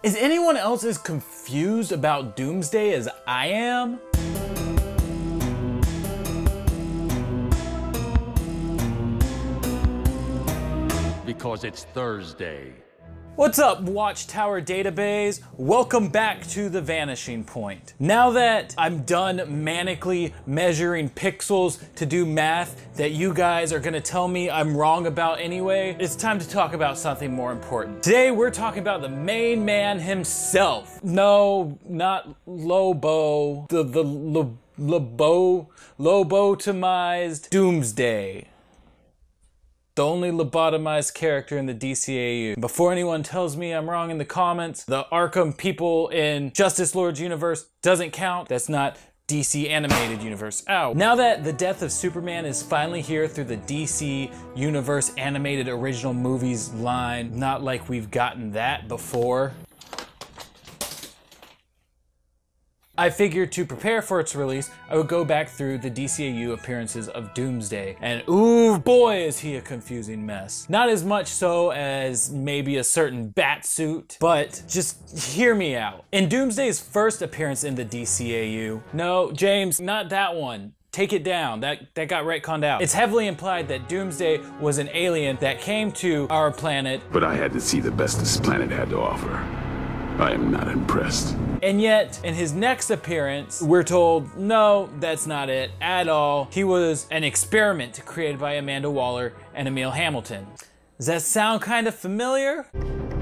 Is anyone else as confused about Doomsday as I am? Because it's Thursday. What's up, Watchtower Database? Welcome back to The Vanishing Point. Now that I'm done manically measuring pixels to do math that you guys are gonna tell me I'm wrong about anyway, it's time to talk about something more important. Today we're talking about the main man himself. No, not Lobo. The lobotomized Doomsday. The only lobotomized character in the DCAU. Before anyone tells me I'm wrong in the comments, the Arkham people in Justice Lord's universe doesn't count. That's not DC animated universe. Ow. Now that the death of Superman is finally here through the DC Universe animated original movies line, not like we've gotten that before, I figured to prepare for its release, I would go back through the DCAU appearances of Doomsday, and ooh boy is he a confusing mess. Not as much so as maybe a certain Batsuit, but just hear me out. In Doomsday's first appearance in the DCAU, no, James, not that one. Take it down, that got retconned out. It's heavily implied that Doomsday was an alien that came to our planet. But I had to see the best this planet had to offer. I am not impressed. And yet, in his next appearance, we're told, no, that's not it at all. He was an experiment created by Amanda Waller and Emil Hamilton. Does that sound kind of familiar?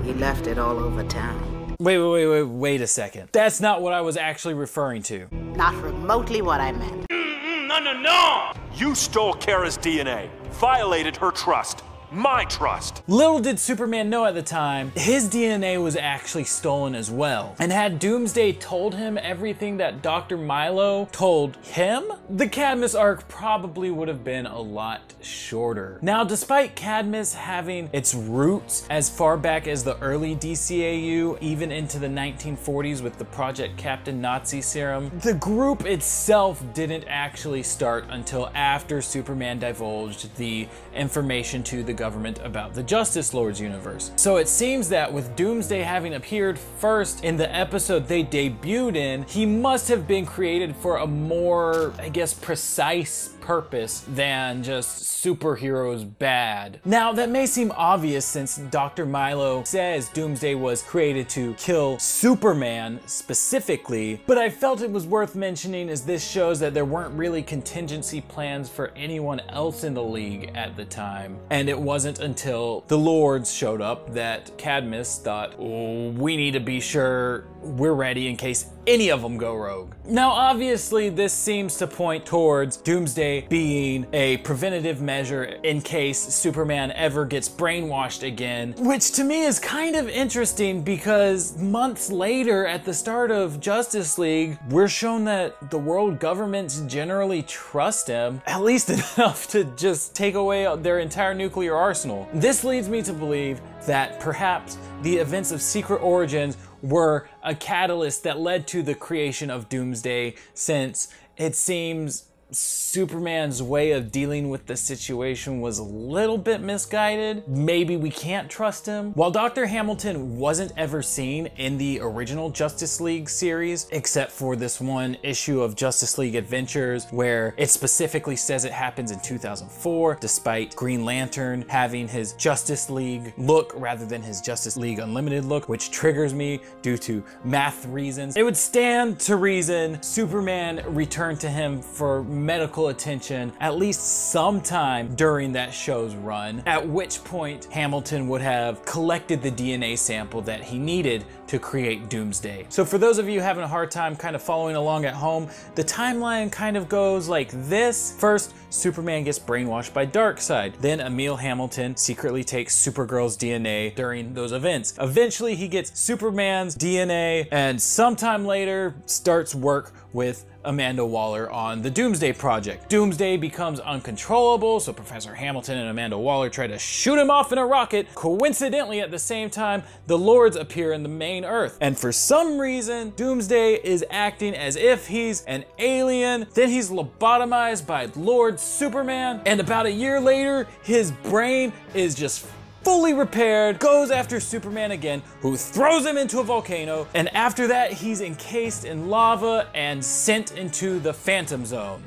He left it all over town. Wait a second. That's not what I was actually referring to. Not remotely what I meant. No! You stole Kara's DNA, violated her trust. My trust. Little did Superman know at the time, his DNA was actually stolen as well. And had Doomsday told him everything that Dr. Milo told him, the Cadmus arc probably would have been a lot shorter. Now, despite Cadmus having its roots as far back as the early DCAU, even into the 1940s with the Project Captain Nazi serum, the group itself didn't actually start until after Superman divulged the information to the government about the Justice Lord's universe. So it seems that with Doomsday having appeared first in the episode they debuted in, he must have been created for a more, I guess, precise purpose than just superheroes bad. Now that may seem obvious since Dr. Milo says Doomsday was created to kill Superman specifically, but I felt it was worth mentioning as this shows that there weren't really contingency plans for anyone else in the league at the time. And it wasn't until the Lords showed up that Cadmus thought, oh, we need to be sure we're ready in case any of them go rogue. Now obviously this seems to point towards Doomsday being a preventative measure in case Superman ever gets brainwashed again, which to me is kind of interesting because months later at the start of Justice League, we're shown that the world governments generally trust him, at least enough to just take away their entire nuclear arsenal. This leads me to believe that perhaps the events of Secret Origins were a catalyst that led to the creation of Doomsday, since it seems Superman's way of dealing with the situation was a little bit misguided. Maybe we can't trust him. While Dr. Hamilton wasn't ever seen in the original Justice League series, except for this one issue of Justice League Adventures where it specifically says it happens in 2004, despite Green Lantern having his Justice League look rather than his Justice League Unlimited look, which triggers me due to math reasons. It would stand to reason Superman returned to him for medical attention at least sometime during that show's run, at which point Hamilton would have collected the DNA sample that he needed to create Doomsday. So for those of you having a hard time kind of following along at home, the timeline kind of goes like this. First, Superman gets brainwashed by Darkseid. Then Emil Hamilton secretly takes Supergirl's DNA during those events. Eventually he gets Superman's DNA and sometime later starts work with Amanda Waller on the Doomsday Project. Doomsday becomes uncontrollable, so Professor Hamilton and Amanda Waller try to shoot him off in a rocket. Coincidentally, at the same time, the Lords appear in the main Earth. And for some reason, Doomsday is acting as if he's an alien. Then he's lobotomized by Lord Superman. And about a year later, his brain is just fully repaired, goes after Superman again, who throws him into a volcano, and after that, he's encased in lava and sent into the Phantom Zone.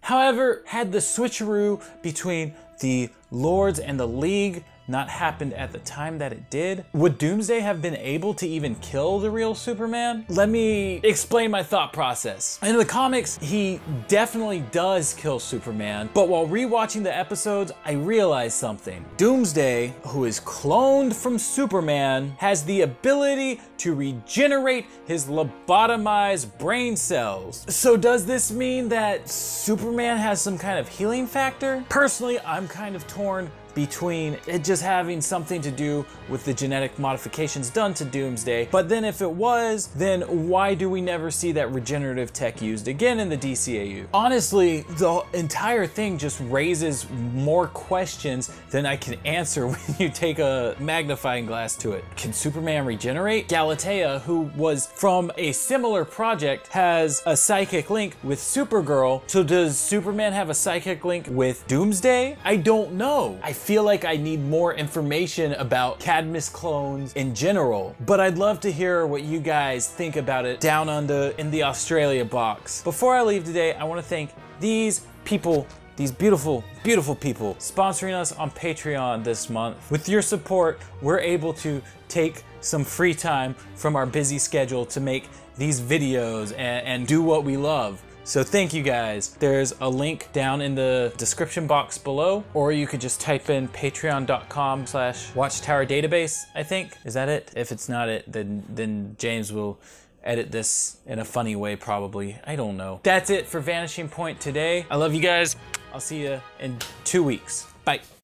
However, had the switcheroo between the Lords and the League not happened at the time that it did, would Doomsday have been able to even kill the real Superman? Let me explain my thought process. In the comics, he definitely does kill Superman, but while rewatching the episodes, I realized something. Doomsday, who is cloned from Superman, has the ability to regenerate his lobotomized brain cells. So does this mean that Superman has some kind of healing factor? Personally, I'm kind of torn between it just having something to do with the genetic modifications done to Doomsday, but then if it was, then why do we never see that regenerative tech used again in the DCAU? Honestly, the entire thing just raises more questions than I can answer when you take a magnifying glass to it. Can Superman regenerate? Galatea, who was from a similar project, has a psychic link with Supergirl, so does Superman have a psychic link with Doomsday? I don't know. I feel like I need more information about Cadmus clones in general, but I'd love to hear what you guys think about it down under in the Australia box. Before I leave today, I want to thank these people, these beautiful, beautiful people sponsoring us on Patreon this month. With your support, we're able to take some free time from our busy schedule to make these videos and do what we love. So thank you guys. There's a link down in the description box below, or you could just type in patreon.com/watchtowerdatabase, I think. Is that it? If it's not it, then James will edit this in a funny way probably. I don't know. That's it for Vanishing Point today. I love you guys. I'll see you in 2 weeks. Bye.